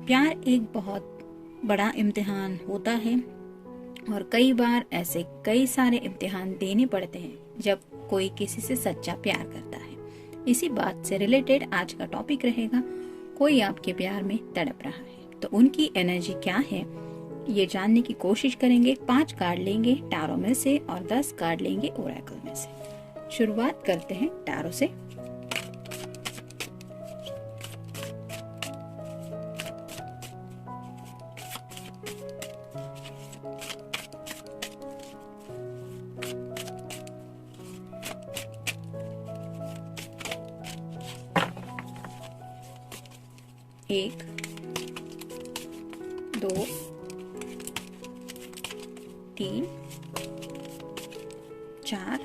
प्यार एक बहुत बड़ा इम्तिहान होता है और कई बार ऐसे कई सारे इम्तिहान देने पड़ते हैं जब कोई किसी से सच्चा प्यार करता है। इसी बात से रिलेटेड आज का टॉपिक रहेगा, कोई आपके प्यार में तड़प रहा है तो उनकी एनर्जी क्या है, ये जानने की कोशिश करेंगे। 5 कार्ड लेंगे टैरो में से और 10 कार्ड लेंगे ओरेकल में से। शुरुआत करते हैं टैरो से। एक, 2, 3, 4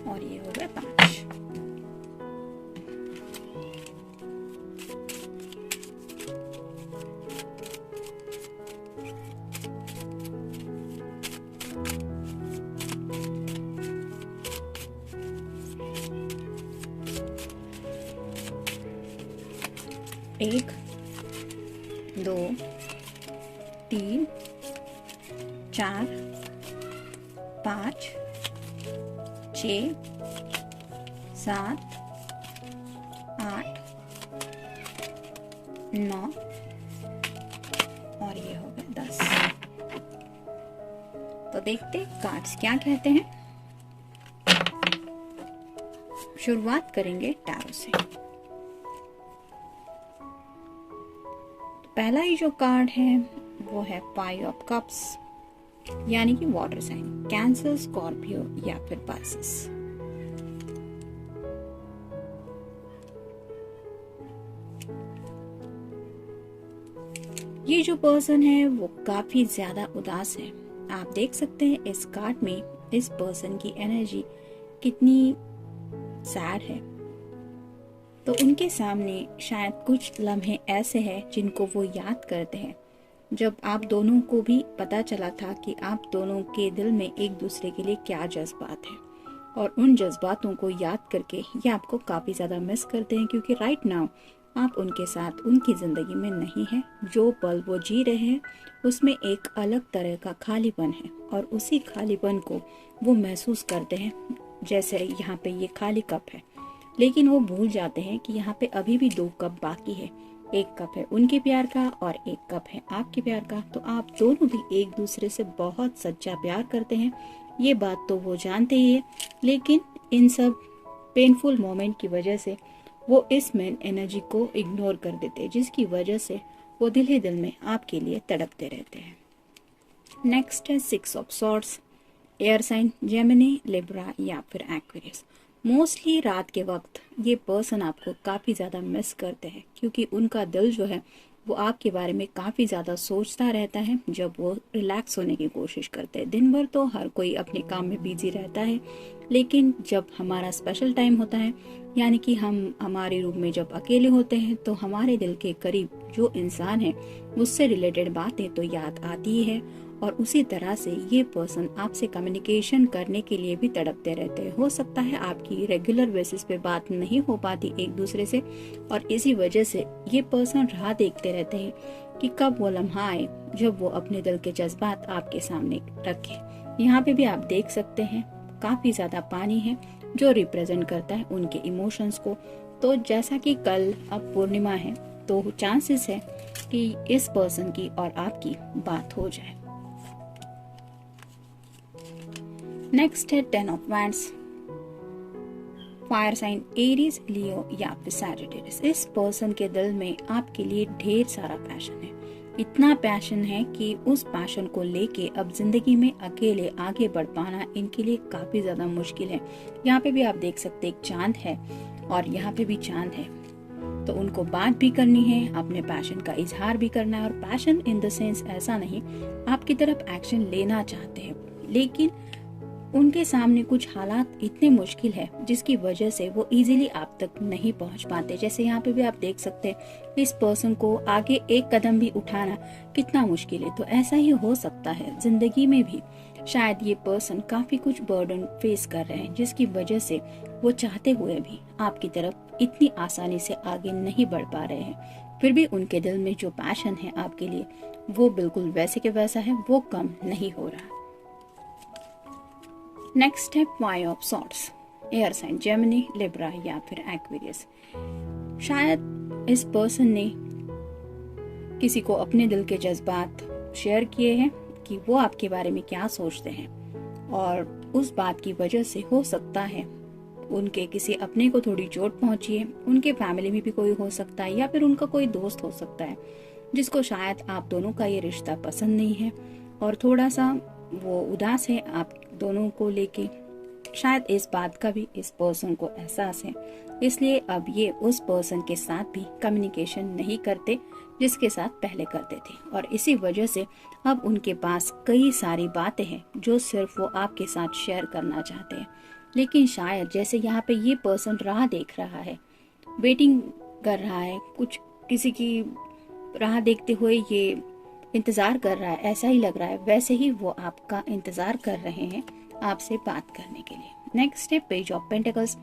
और ये हो गए 5। एक, 2, 3, 4, 5, 6, 7, 8, 9 और ये हो गए 10। तो देखते कार्ड्स क्या कहते हैं। शुरुआत करेंगे टैरो से। पहला ही जो कार्ड है वो है 5 ऑफ कप्स, यानी कि वाटर साइन, कैंसर, स्कॉर्पियो या फिर पाइसेस। ये जो पर्सन है वो काफी ज्यादा उदास है। आप देख सकते हैं इस कार्ड में इस पर्सन की एनर्जी कितनी सैड है। तो उनके सामने शायद कुछ लम्हे ऐसे हैं जिनको वो याद करते हैं, जब आप दोनों को भी पता चला था कि आप दोनों के दिल में एक दूसरे के लिए क्या जज्बात है, और उन जज्बातों को याद करके ये आपको काफ़ी ज़्यादा मिस करते हैं, क्योंकि राइट नाउ आप उनके साथ उनकी ज़िंदगी में नहीं है। जो पल वो जी रहे हैं उसमें एक अलग तरह का खालीपन है, और उसी खालीपन को वो महसूस करते हैं। जैसे यहाँ पे ये खाली कप है, लेकिन वो भूल जाते हैं कि यहाँ पे अभी भी 2 कप बाकी है। एक कप है उनके प्यार का और एक कप है आपके प्यार का। तो आप दोनों भी एक दूसरे से बहुत सच्चा प्यार करते हैं, ये बात तो वो जानते ही है, लेकिन इन सब पेनफुल मोमेंट की वजह से वो इस मेन एनर्जी को इग्नोर कर देते हैं, जिसकी वजह से वो दिल ही दिल में आपके लिए तड़पते रहते हैं। नेक्स्ट है 6 of swords, air sign, Gemini, Libra या फिर एक्वेरियस। मोस्टली रात के वक्त ये पर्सन आपको काफ़ी ज़्यादा मिस करते हैं, क्योंकि उनका दिल जो है वो आपके बारे में काफ़ी ज़्यादा सोचता रहता है जब वो रिलैक्स होने की कोशिश करते हैं। दिन भर तो हर कोई अपने काम में बिजी रहता है, लेकिन जब हमारा स्पेशल टाइम होता है, यानी कि हम हमारे रूम में जब अकेले होते हैं, तो हमारे दिल के करीब जो इंसान है उससे रिलेटेड बातें तो याद आती ही है। और उसी तरह से ये पर्सन आपसे कम्युनिकेशन करने के लिए भी तड़पते रहते हैं। हो सकता है आपकी रेगुलर बेसिस पे बात नहीं हो पाती एक दूसरे से, और इसी वजह से ये पर्सन राह देखते रहते हैं कि कब वो लम्हा आए जब वो अपने दिल के जज्बात आपके सामने रखे। यहाँ पे भी आप देख सकते हैं काफी ज्यादा पानी है, जो रिप्रेजेंट करता है उनके इमोशंस को। तो जैसा कि कल अब पूर्णिमा है, तो चांसेस है कि इस पर्सन की और आपकी बात हो जाए। नेक्स्ट है 10 of wands, fire sign, Aries, Leo या फिर सैजिटेरियस। इस पर्सन के दिल में आपके लिए ढेर सारा पैशन है। इतना पैशन है कि उस पैशन को लेके अब जिंदगी में अकेले आगे बढ़ पाना इनके लिए काफी ज्यादा मुश्किल है। यहाँ पे भी आप देख सकते हैं एक चांद है और यहाँ पे भी चांद है, तो उनको बात भी करनी है, अपने पैशन का इजहार भी करना है। और पैशन इन द सेंस ऐसा नहीं, आपकी तरफ एक्शन लेना चाहते हैं, लेकिन उनके सामने कुछ हालात इतने मुश्किल है जिसकी वजह से वो इजीली आप तक नहीं पहुंच पाते। जैसे यहाँ पे भी आप देख सकते हैं इस पर्सन को आगे एक कदम भी उठाना कितना मुश्किल है। तो ऐसा ही हो सकता है जिंदगी में भी, शायद ये पर्सन काफी कुछ बर्डन फेस कर रहे हैं जिसकी वजह से वो चाहते हुए भी आपकी तरफ इतनी आसानी से आगे नहीं बढ़ पा रहे हैं। फिर भी उनके दिल में जो पैशन है आपके लिए वो बिल्कुल वैसे के वैसा है, वो कम नहीं हो रहा। नेक्स्ट है five of swords, air sign Gemini, Libra या फिर एक्वेरियस। शायद इस पर्सन ने किसी को अपने दिल के जज्बात शेयर किए हैं कि वो आपके बारे में क्या सोचते हैं, और उस बात की वजह से हो सकता है उनके किसी अपने को थोड़ी चोट पहुंची है। उनके फैमिली में भी कोई हो सकता है या फिर उनका कोई दोस्त हो सकता है जिसको शायद आप दोनों का ये रिश्ता पसंद नहीं है और थोड़ा सा वो उदास है आप दोनों को लेके। शायद इस बात का भी इस पर्सन को एहसास है, इसलिए अब ये उस पर्सन के साथ भी कम्युनिकेशन नहीं करते जिसके साथ पहले करते थे, और इसी वजह से अब उनके पास कई सारी बातें हैं जो सिर्फ वो आपके साथ शेयर करना चाहते हैं। लेकिन शायद जैसे यहाँ पे ये पर्सन राह देख रहा है, वेटिंग कर रहा है, कुछ किसी की राह देखते हुए ये इंतजार कर रहा है, ऐसा ही लग रहा है, वैसे ही वो आपका इंतजार कर रहे हैं आपसे बात करने के लिए। नेक्स्ट है page of pentacles,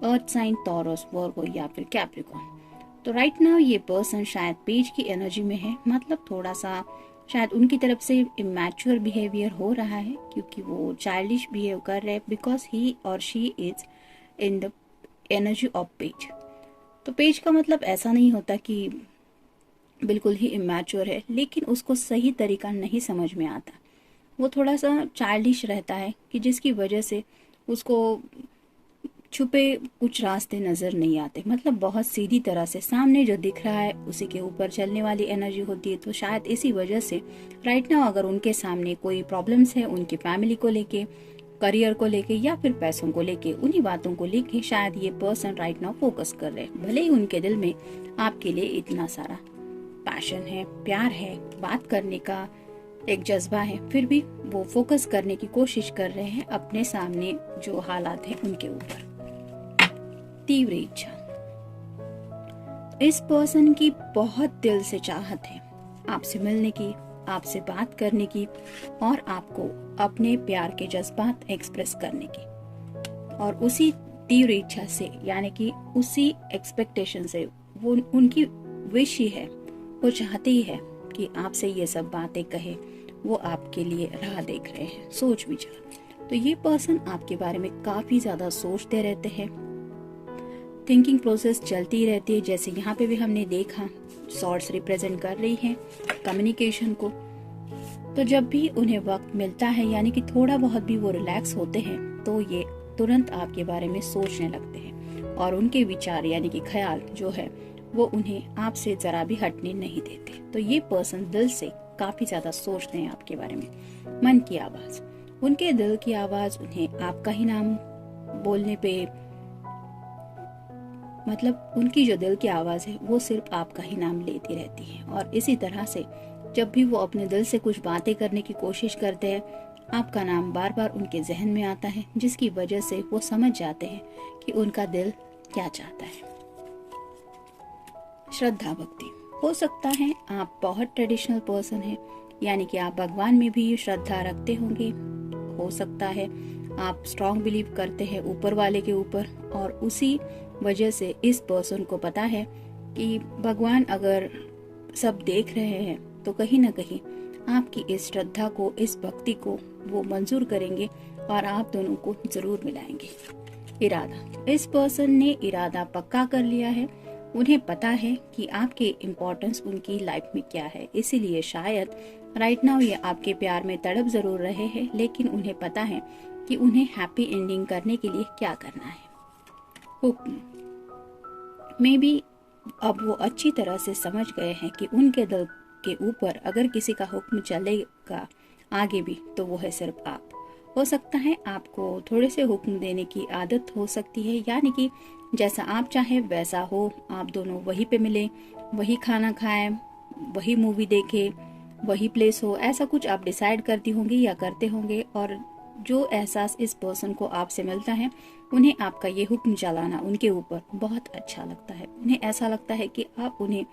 earth sign, Taurus, Virgo या फिर कैप्रिकॉर्न। तो राइट नाउ ये पर्सन शायद पेज की एनर्जी में है, मतलब थोड़ा सा शायद उनकी तरफ से इमैच्योर बिहेवियर हो रहा है क्योंकि वो चाइल्डिश बिहेव कर रहे हैं, बिकॉज ही और she is in the energy of page. तो पेज का मतलब ऐसा नहीं होता कि बिल्कुल ही इमैच्योर है, लेकिन उसको सही तरीका नहीं समझ में आता, वो थोड़ा सा चाइल्डिश रहता है कि जिसकी वजह से उसको छुपे कुछ रास्ते नजर नहीं आते, मतलब बहुत सीधी तरह से सामने जो दिख रहा है उसी के ऊपर चलने वाली एनर्जी होती है। तो शायद इसी वजह से राइट नाउ अगर उनके सामने कोई प्रॉब्लम्स है उनकी फैमिली को लेके, करियर को लेके या फिर पैसों को लेके, उन्हीं बातों को लेके शायद ये पर्सन राइट नाउ फोकस कर रहे हैं। भले ही उनके दिल में आपके लिए इतना सारा पैशन है, प्यार है, बात करने का एक जज्बा है, फिर भी वो फोकस करने की कोशिश कर रहे हैं अपने सामने जो हालात हैं उनके ऊपर। तीव्र इच्छा, इस पर्सन की बहुत दिल से चाहत है आपसे मिलने की, आपसे बात करने की और आपको अपने प्यार के जज्बात एक्सप्रेस करने की, और उसी तीव्र इच्छा से यानी कि उसी एक्सपेक्टेशन से वो उनकी विश ही है, वो चाहते ही है कि आपसे ये सब बातें कहे, वो आपके लिए राह देख रहे हैं, सोच विचार। तो ये पर्सन आपके बारे में काफी ज्यादा सोचते रहते हैं, थिंकिंग प्रोसेस चलती रहती है। जैसे यहाँ पे भी हमने देखा सॉर्ड्स रिप्रेजेंट कर रही हैं कम्युनिकेशन को। तो जब भी उन्हें वक्त मिलता है यानी कि थोड़ा बहुत भी वो रिलैक्स होते हैं तो ये तुरंत आपके बारे में सोचने लगते हैं, और उनके विचार यानी कि ख्याल जो है वो उन्हें आपसे जरा भी हटने नहीं देते। तो ये पर्सन दिल से काफी ज्यादा सोचते हैं आपके बारे में। मन की आवाज, उनके दिल की आवाज उन्हें आपका ही नाम बोलने पे, मतलब उनकी जो दिल की आवाज है वो सिर्फ आपका ही नाम लेती रहती है। और इसी तरह से जब भी वो अपने दिल से कुछ बातें करने की कोशिश करते हैं आपका नाम बार बार उनके जहन में आता है, जिसकी वजह से वो समझ जाते हैं कि उनका दिल क्या चाहता है। श्रद्धा भक्ति, हो सकता है आप बहुत ट्रेडिशनल पर्सन हैं, यानी कि आप भगवान में भी श्रद्धा रखते होंगे। हो सकता है आप स्ट्रॉन्ग बिलीव करते हैं ऊपर वाले के ऊपर, और उसी वजह से इस पर्सन को पता है कि भगवान अगर सब देख रहे हैं तो कहीं ना कहीं आपकी इस श्रद्धा को, इस भक्ति को वो मंजूर करेंगे और आप दोनों को जरूर मिलाएंगे। इरादा, इस पर्सन ने इरादा पक्का कर लिया है, उन्हें पता है कि आपके इम्पोर्टेंस उनकी लाइफ में क्या है, इसीलिए शायद राइट नाउ ये आपके प्यार में तड़प जरूर रहे हैं, लेकिन उन्हें पता है कि उन्हें हैप्पी एंडिंग करने के लिए क्या करना है। हुक्म, मे बी अब वो अच्छी तरह से समझ गए हैं कि उनके दिल के ऊपर अगर किसी का हुक्म चलेगा आगे भी तो वो है सिर्फ आप। हो सकता है आपको थोड़े से हुक्म देने की आदत हो सकती है, यानी कि जैसा आप चाहे वैसा हो, आप दोनों वहीं पे मिले, वही खाना खाएं, वही मूवी देखें, वही प्लेस हो, ऐसा कुछ आप डिसाइड करती होंगी या करते होंगे, और जो एहसास इस पर्सन को आपसे मिलता है, उन्हें आपका ये हुक्म चलाना उनके ऊपर बहुत अच्छा लगता है। उन्हें ऐसा लगता है कि आप उन्हें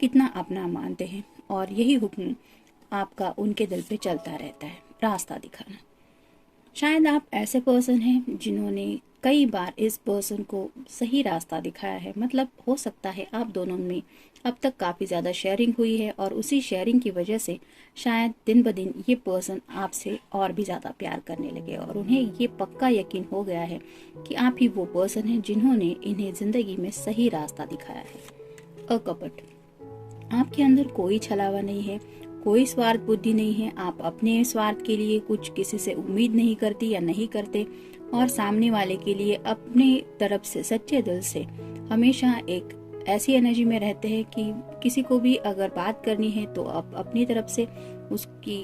कितना अपना मानते हैं और यही हुक्म आपका उनके दिल पे चलता रहता है, रास्ता दिखाना। शायद आप ऐसे पर्सन हैं जिन्होंने कई बार इस पर्सन को सही रास्ता दिखाया है। मतलब हो सकता है आप दोनों में अब तक काफ़ी ज़्यादा शेयरिंग हुई है और उसी शेयरिंग की वजह से शायद दिन ब दिन ये पर्सन आपसे और भी ज़्यादा प्यार करने लगे और उन्हें ये पक्का यकीन हो गया है कि आप ही वो पर्सन हैं जिन्होंने इन्हें ज़िंदगी में सही रास्ता दिखाया है। अकपट, आपके अंदर कोई छलावा नहीं है, कोई स्वार्थ बुद्धि नहीं है। आप अपने स्वार्थ के लिए कुछ किसी से उम्मीद नहीं करती या नहीं करते और सामने वाले के लिए अपने तरफ से सच्चे दिल से हमेशा एक ऐसी एनर्जी में रहते हैं कि किसी को भी अगर बात करनी है तो आप अपनी तरफ से उसकी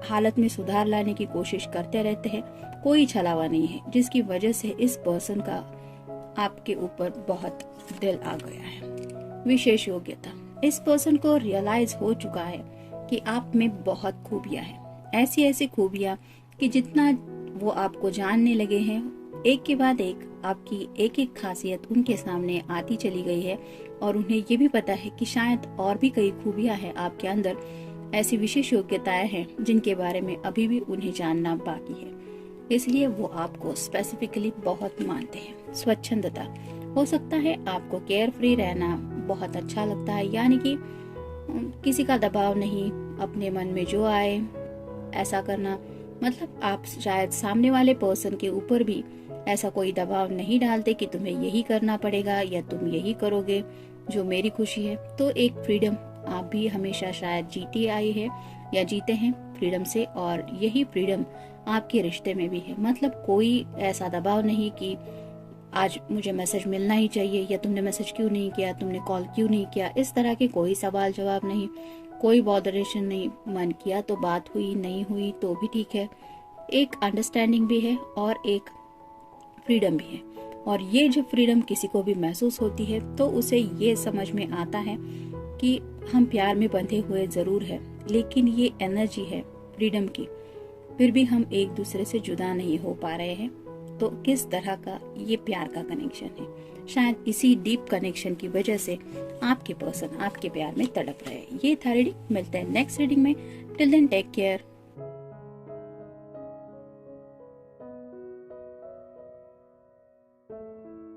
हालत में सुधार लाने की कोशिश करते रहते हैं। कोई छलावा नहीं है, जिसकी वजह से इस पर्सन का आपके ऊपर बहुत दिल आ गया है। विशेष योग्यता, इस पर्सन को रियलाइज हो चुका है कि आप में बहुत खूबियां हैं, ऐसी ऐसी खूबियां कि जितना वो आपको जानने लगे हैं, एक के बाद एक आपकी एक एक खासियत उनके सामने आती चली गई है और उन्हें ये भी पता है कि शायद और भी कई खूबियां हैं आपके अंदर, ऐसी विशेष योग्यताएं हैं जिनके बारे में अभी भी उन्हें जानना बाकी है। इसलिए वो आपको स्पेसिफिकली बहुत मानते हैं। स्वच्छंदता, हो सकता है आपको केयर फ्री रहना बहुत अच्छा लगता है, यानी कि किसी का दबाव नहीं, अपने मन में जो आए ऐसा करना। मतलब आप शायद सामने वाले पर्सन के ऊपर भी ऐसा कोई दबाव नहीं डालते कि तुम्हें यही करना पड़ेगा या तुम यही करोगे जो मेरी खुशी है। तो एक फ्रीडम आप भी हमेशा शायद जीती आई है या जीते हैं फ्रीडम से, और यही फ्रीडम आपके रिश्ते में भी है। मतलब कोई ऐसा दबाव नहीं कि आज मुझे मैसेज मिलना ही चाहिए या तुमने मैसेज क्यों नहीं किया, तुमने कॉल क्यों नहीं किया, इस तरह के कोई सवाल जवाब नहीं, कोई बॉदरेशन नहीं। मन किया तो बात हुई, नहीं हुई तो भी ठीक है। एक अंडरस्टैंडिंग भी है और एक फ्रीडम भी है। और ये जब फ्रीडम किसी को भी महसूस होती है तो उसे ये समझ में आता है कि हम प्यार में बंधे हुए जरूर है, लेकिन ये एनर्जी है फ्रीडम की, फिर भी हम एक दूसरे से जुदा नहीं हो पा रहे हैं। तो किस तरह का ये प्यार का कनेक्शन है। शायद इसी डीप कनेक्शन की वजह से आपके पर्सन आपके प्यार में तड़प रहे हैं। ये था रीडिंग, मिलते हैं नेक्स्ट रीडिंग में। Till then take care.